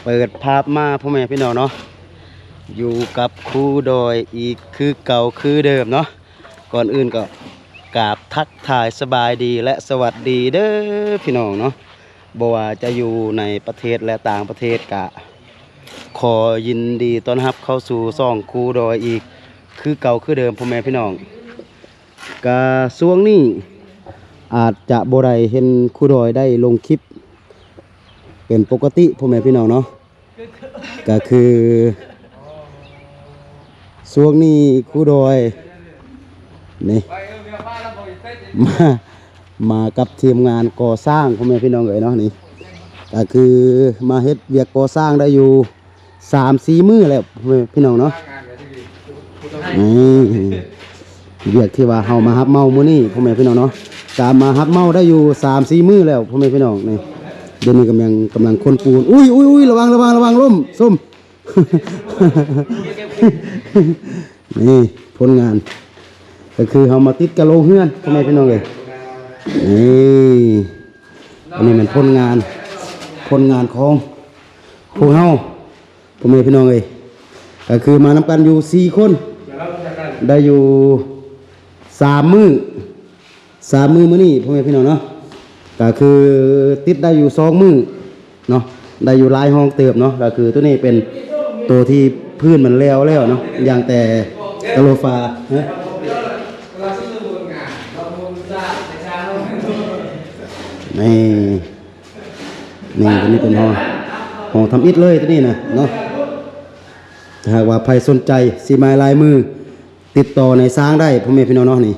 เปิดภาพมาพ่อแม่พี่น้องเนาะอยู่กับครูดอยอีกคือเก่าคือเดิมเนาะก่อนอื่นก็กราบทักทายสบายดีและสวัสดีเด้อพี่น้องเนาะบ่ว่าจะอยู่ในประเทศและต่างประเทศกะขอยินดีต้อนรับเข้าสู่ซ่องครูดอยอีกคือเก่าคือเดิมพ่อแม่พี่น้องกะช่วงนี้อาจจะบ่ได้เห็นครูดอยได้ลงคลิปเป็นปกติพ่อแม่พี่น้องเนาะก็คือช่วงนี้ครูดอยนี่มากับทีมงานก่อสร้างพ่อแม่พี่น้องเอ๋ยเนาะนี่ก็คือมาเฮ็ดเวียกก่อสร้างได้อยู่3-4 มื้อแล้วพ่อแม่พี่น้องเนาะนี่เวียกที่ว่าเฮามาฮับเมามื้อนี้พ่อแม่พี่น้องเนาะตามมาฮับเมาได้อยู่3-4 มื้อแล้วพ่อแม่พี่น้องนี่เดี๋ยวนี้กำลังคนปูนอุ้ยระวังล่มส้ม นี่ผลงานก็คือเขามาติดกะโหลกเฮือนพ่อแม่พี่น้องเลยนี่อันนี้มันผลงานของพวกเฮาพ่อแม่พี่น้องเลยก็คือมานำกันอยู่4 คนได้อยู่3 มื้อมื้อนี้พ่อแม่พี่น้องเนาะก็คือติดได้อยู่2 มื้อเนาะได้อยู่หลายห้องเติบเนาะก็คือตัวนี้เป็นตัวที่พื้นมันแล้วเนาะอย่างแต่กะโหลกฟ้านี่ตัวนี้เป็นห้องทำอิฐเลยตัวนี้นะเนาะถ้าหากว่าใครสนใจสีไม้ลายมือติดต่อในสร้างได้พ่อแม่พี่น้องเนาะนี่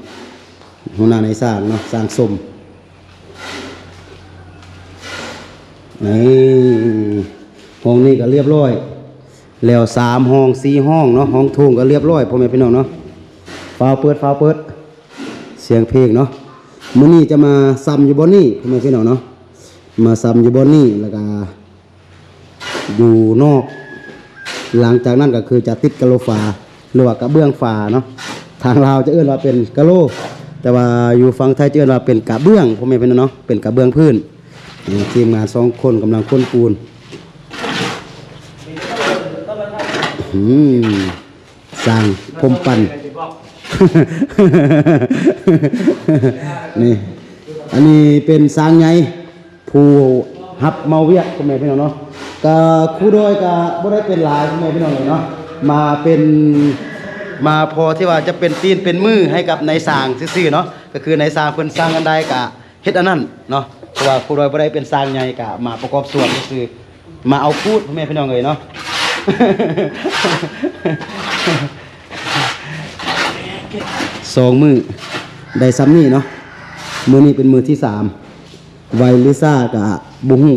หัวหน้าในสร้างเนาะสร้างสมนี่ห้องนี้ก็เรียบร้อยแล้ว3 ห้อง 4 ห้องเนาะห้องโถงก็เรียบร้อยพ่อแม่พี่น้องเนาะฟ้าเปิดเสียงเพลงเนาะมื้อนี้จะมาซ้ำอยู่บนนี้พ่อแม่พี่น้องเนาะมาซ้ำอยู่บนนี้แล้วก็อยู่นอกหลังจากนั้นก็คือจะติดกะโหลกฝาหรือว่ากระเบื้องฝาเนาะทางลาวจะเอิ้นว่าเป็นกะโหลแต่ว่าอยู่ฝั่งไทยจะเอิ้นว่าเป็นกระเบื้องพ่อแม่พี่น้องเนาะเป็นกระเบื้องพื้นทีมงาน2 คนกำลังค้นปูนสร้างพรมปัน นี่อันนี้เป็นสร้างไงผู้ฮับเมาเวียกพ่อแม่พี่น้องเนาะก็ครูดอยก็บ่ได้เป็นหลายพ่อแม่พี่น้องเลยเนาะมาพอที่ว่าจะเป็นตีนเป็นมือให้กับนายสร้างซื่อๆเนาะก็คือนายสร้างเพิ่นสร้างกันได้ก็เฮ็ดอันนั้นเนาะเพราะว่าครูดอยบ่ได้เป็นสร้างใหญ่ก็มาประกอบส่วนซื่อๆมาเอาพูดพ่อแม่พี่น้องเลยเนาะ 2 มื้อได้ซ้ำนี่เนาะมื้อนี้เป็นมื้อที่3ไวลิซ่ากับบ่ฮู้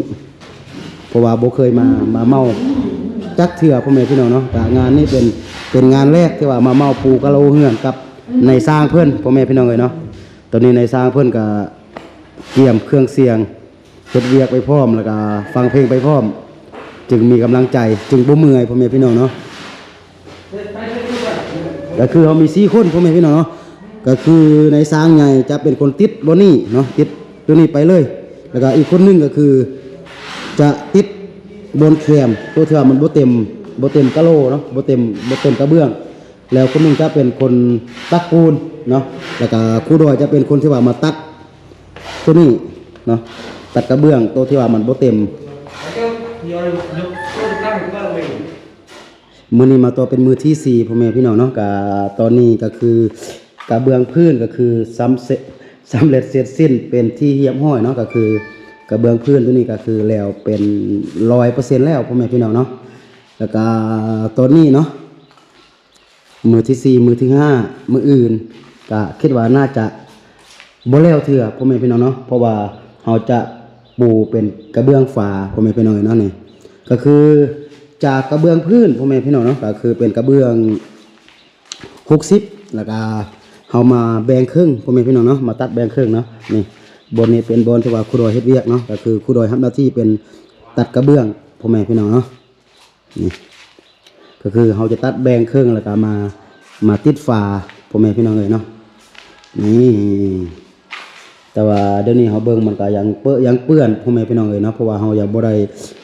เพราะว่าบ่เคยมาเมาจักเทื่อพ่อแม่พี่น้องเนาะแต่งานนี้เป็นงานแรกที่ว่ามาเมาปูกะโหลเฮือนกับในสร้างเพิ่นพ่อแม่พี่น้องเลยเนาะตอนนี้ในสร้างเพิ่นก็เตรียมเครื่องเสียงเฮ็ดเวียกไปพร้อมแล้วก็ฟังเพลงไปพร้อมจึงมีกำลังใจจึงบ่เมื่อยพ่อแม่พี่น้องเนาะก็คือเขามี4 คนพ่อแม่พี่น้องเนาะก็คือในสร้างใหญ่จะเป็นคนติดบนนี้เนาะติดตัวนี้ไปเลยแล้วก็อีกคนนึงก็คือจะติดบนแคมตัวที่ว่ามันบ่เต็มกะโหลเนาะบ่เต็มกระเบื้องแล้วคนนึงจะเป็นคนตักปูนเนาะแล้วก็ครูดอยจะเป็นคนที่ว่ามาตัดตัวนี้เนาะตัดกระเบื้องตัวที่ว่ามันบ่เต็มมื้อนี้มาตัวเป็นมื้อที่4พ่อแม่พี่น้องเนาะก็ตอนนี้ก็คือกระเบื้องพื้นก็คือสำเร็จเสร็จสิ้นเป็นที่เรียบร้อยเนาะก็คือกระเบื้องพื้นตัวนี้ก็คือแล้วเป็น 100% แล้วพ่อแม่พี่น้องเนาะแล้วก็ตอนนี้เนาะมื้อที่4มื้อที่5มื้ออื่นก็คิดว่าน่าจะบ่แล้วเทื่อพ่อแม่พี่น้องเนาะเพราะว่าเฮาจะปูเป็นกระเบื้องฝาพ่อแม่พี่น้องเนาะนี่ก็คือจากกระเบื้องพื้นพ่อแม่พี่น้องเนาะก็คือเป็นกระเบื้อง60แล้วก็เฮามาแบ่งครึ่งพ่อแม่พี่น้องเนาะมาตัดแบ่งครึ่งเนาะนี่บนนี้เป็นบนที่ว่าครูดอยเฮ็ดเวียกเนาะก็คือครูดอยทำหน้าที่เป็นตัดกระเบื้องพ่อแม่พี่น้องเนาะนี่ก็คือเฮาจะตัดแบ่งครึ่งแล้วก็มาติดฝาพ่อแม่พี่น้องเลยเนาะนี่ แต่ว่าเดี๋ยวนี้เฮาเบิ่งมันก็ยังเปื้อนพ่อแม่พี่น้องเอ้ยเนาะเพราะว่าเฮายังบ่ได้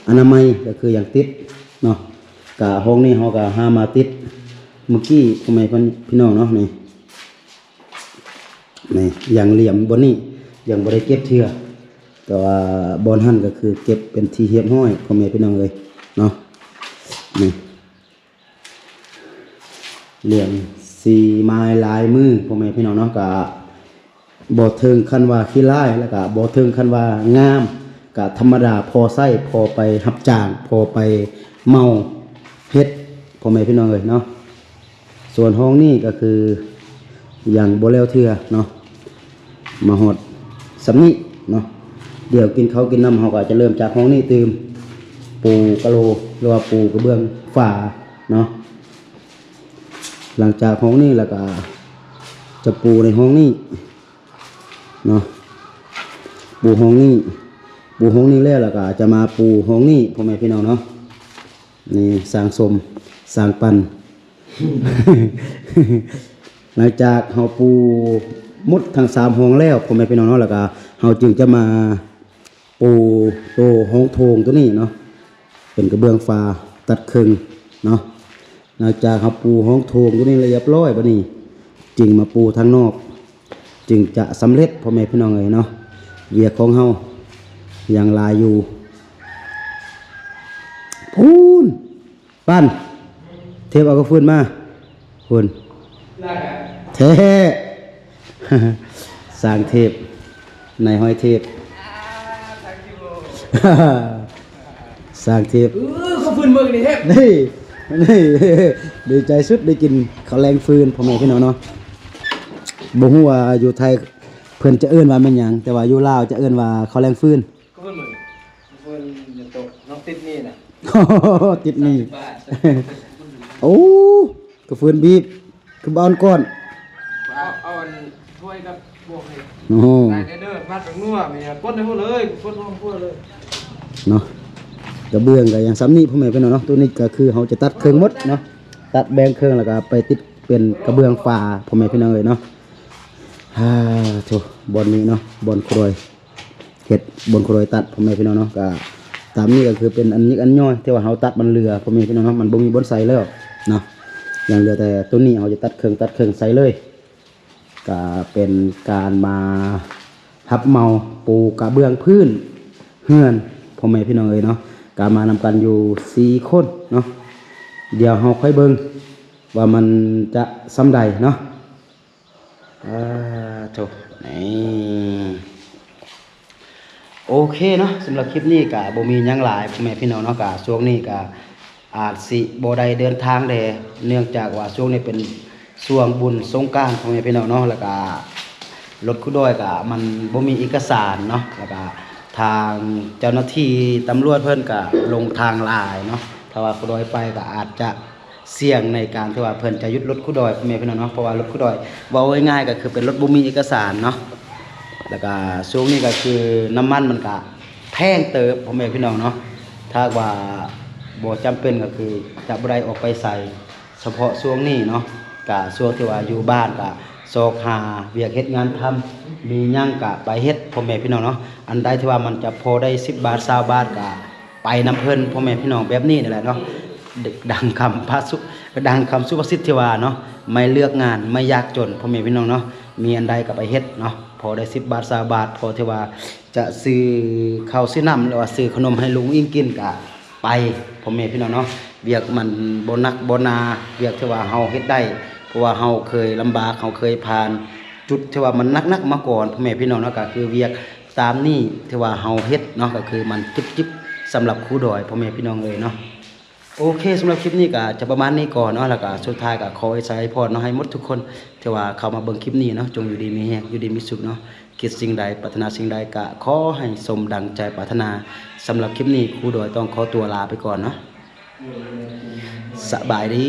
อนามัยก็คือยังติดเนาะก็ห้องนี้เฮาก็หามาติดเมื่อกี้พ่อแม่พี่น้องเนาะนี่อย่างเหลี่ยมบนนี้ยังบ่ได้เก็บเทื่อแต่ว่าบอนหั่นก็คือเก็บเป็นที่เรียบร้อยพ่อแม่พี่น้องเอ้ยเนาะนี่เหลี่ยม4ไม้ลายมือพ่อแม่พี่น้องเนาะก็บ่ถึงขั้นว่าขี้ร้ายแล้วก็บ่ถึงขั้นว่างามก็ธรรมดาพอใช้พอไปรับจ้างพอไปเมาเฮ็ดพ่อแม่พี่น้องเอ้ยเนาะส่วนห้องนี้ก็คืออย่างบ่แล้วเทื่อเนาะมาฮอดสำนี้เนาะเดี๋ยวกินข้าวกินน้ำเฮาก็จะเริ่มจากห้องนี้ตื่มปูกะโลหรือว่าปูกระเบื้องฝาเนาะหลังจากห้องนี้แล้วก็จะปูในห้องนี้เนาะปูห้องนี้แล้วก็จะมาปูห้องนี้พ่อแม่พี่น้องเนาะนี่สร้างสมสร้างปัน หลังจากเฮาปูหมดทั้ง3ห้องแล้วพ่อแม่พี่น้องเนาะแล้วก็เฮาจึงจะมาปูโตห้องโถงตัวนี้เนาะเป็นกระเบื้องฟ้าตัดครึ่งเนาะหลังจากเฮาปูห้องโถงตัวนี้เรียบร้อยบัดนี้จึงมาปูทางนอกจึงจะสำเร็จพ่อแม่พี่น้องเอ้ยเนาะเวียกของเฮายังลายอยู่พูนปั้นเทปเอากระฟืนมาคุณเท สร้างเทปในห้อยเทป สร้างเทปเขาฟืนเบิ่งนี่เทปนี่ดีใจสุดได้กินข้าวแรงฟืนพ่อแม่พี่น้องเนาะบ่ฮู้ว่าอยู่ไทยเพิ่นจะเอิ้นว่าแม่นหยังแต่ว่าอยู่ลาวจะเอิ้นว่าข้าวแรงฟืนเขาฟืนเบิ่งฟืนอย่าตกน้องติดนี่น่ะ ติดนี่ โอ้ก็ฟืนบีบคือบ้านก้อนเอาอันถ้วยกับบวกให้ โอ้ได้เด้อมัดกับนัวมีก้นให้พวกเลยก้นห้องพวกเลยเนาะกระเบื้องก็อย่างซ้ำนี้พ่อแม่พี่น้องเนาะตัวนี้ก็คือเขาจะตัดเครื่องหมดเนาะตัดแบ่งเครื่องแล้วก็ไปติดเป็นกระเบื้องฟ้าพ่อแม่พี่น้องเลยเนาะโถบอลนี้เนาะบอลครอยเห็ดบอลครอยตัดพ่อแม่พี่น้องเนาะก็ตามนี้ก็คือเป็นอันนี้อันย่อยที่ว่าเขาตัดมันเรือพ่อแม่พี่น้องเนาะมันบ่มีบนใส่แล้วเนาะอย่างเรือแต่ตัวนี้เขาจะตัดเครื่องใส่เลยก็เป็นการมาทับเมาปูกระเบื้องพื้นเฮือนพ่อแม่พี่น้องเอ้ยเนาะการมานำกันอยู่4คนเนาะเดี๋ยวเราค่อยเบิ่งว่ามันจะซ้ำใดเนาะโถนี่โอเคเนาะสำหรับคลิปนี้ก็บ่มีหยังหลายพ่อแม่พี่น้องเนาะก็ช่วงนี้ก็อาจสิบ่ได้เดินทางแลเนื่องจากว่าช่วงนี้เป็นช่วงบุญสงกรานต์พ่อแม่พี่น้องเนาะแล้วก็รถคุดอยก็มันบ่มีเอกสารเนาะแล้วก็ทางเจ้าหน้าที่ตำรวจเพิ่นก็ลงทางลายเนาะถ้าว่าคุดอยไปก็อาจจะเสี่ยงในการที่ว่าเพิ่นจะยึดรถคุดอยพ่อแม่พี่น้องเนาะเพราะว่ารถคุดอยเว้าง่ายๆก็คือเป็นรถบ่มีเอกสารเนาะแล้วก็ช่วงนี้ก็คือน้ำมันมันก็แพงเติบพ่อแม่พี่น้องเนาะถ้าว่าบ่จำเป็นก็คือจะบ่ได้ออกไปใส่เฉพาะช่วงนี้เนาะก็ช่วงที่ว่าอยู่บ้านก็ซอกหาเวียกเฮ็ดงานทำมีหยังก็ไปเฮ็ดพ่อแม่พี่น้องเนาะอันใดที่ว่ามันจะพอได้10 บาท20 บาทก็ไปนำเพิ่นพ่อแม่พี่น้องแบบนี้นี่แหละเนาะดังคำสุภาษิตที่ว่าเนาะไม่เลือกงานไม่ยากจนพ่อแม่พี่น้องเนาะมีอันใดก็ไปเฮ็ดเนาะพอได้10 บาท20 บาทพอที่ว่าจะซื้อข้าวซื้อน้ำหรือว่าซื้อขนมให้ลุงอิงกินก็ไปพ่อแม่พี่น้องเนาะเวียกมันบ่หนักบ่หนาเวียกที่ว่าเฮาเฮ็ดได้เพราะว่าเฮาเคยลำบากเฮาเคยผ่านจุดที่ว่ามันหนักๆมาก่อนพ่อแม่พี่น้องเนาะก็คือเวียกตามนี้ที่ว่าเฮาเฮ็ดเนาะก็คือมันจิ๊บๆสำหรับครูดอยพ่อแม่พี่น้องเลยเนาะโอเคสำหรับคลิปนี้ก็จะประมาณนี้ก่อนเนาะแล้วก็สุดท้ายก็ขอให้ใช้พรเนาะให้หมดทุกคนที่ว่าเข้ามาเบิ่งคลิปนี้เนาะจงอยู่ดีมีแรงอยู่ดีมีสุขเนาะคิดสิ่งใดปรารถนาสิ่งใดก็ขอให้สมดังใจปรารถนาสำหรับคลิปนี้ครูดอยต้องขอตัวลาไปก่อนเนาะสบายดี